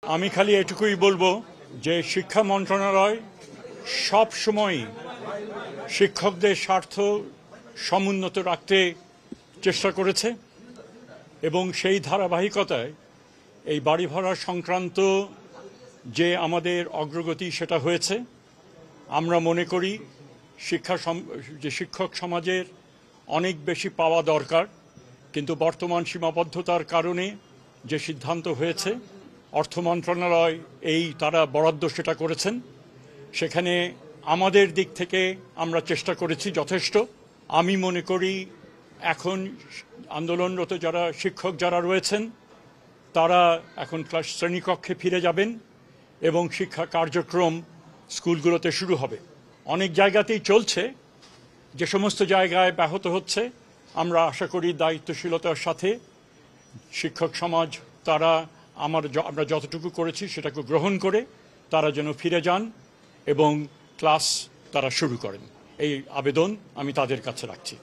আমি খালি এটুকুই বলবো যে শিক্ষা মন্ত্রণালয় সব সময় শিক্ষকদের স্বার্থ সমুন্নত রাখতে চেষ্টা করেছে এবং সেই ধারাবাহিকতায় এই বাড়ি ভাড়া সংক্রান্ত যে আমাদের অগ্রগতি সেটা হয়েছে। আমরা মনে করি যে শিক্ষক সমাজের অনেক বেশি পাওয়া দরকার, কিন্তু বর্তমান সীমাবদ্ধতার কারণে যে সিদ্ধান্ত হয়েছে অর্থ মন্ত্রণালয় তারা বরাদ্দ সেটা করেছেন, সেখানে আমাদের দিক থেকে আমরা চেষ্টা করেছি যথেষ্ট। আমি মনে করি এখন আন্দোলনরত শিক্ষক যারা রয়েছেন তারা এখন শ্রেণীকক্ষে ফিরে যাবেন এবং শিক্ষা কার্যক্রম স্কুলগুলোতে শুরু হবে। অনেক জায়গাতেই চলছে, যে সমস্ত জায়গায় ব্যাহত হচ্ছে আমরা আশা করি দায়িত্বশীলতার সাথে শিক্ষক সমাজ আমরা যতটুকু করেছি সেটাকে গ্রহণ করে তারা যেন ফিরে যান এবং ক্লাস তারা শুরু করেন, এই আবেদন আমি তাদের কাছে রাখছি।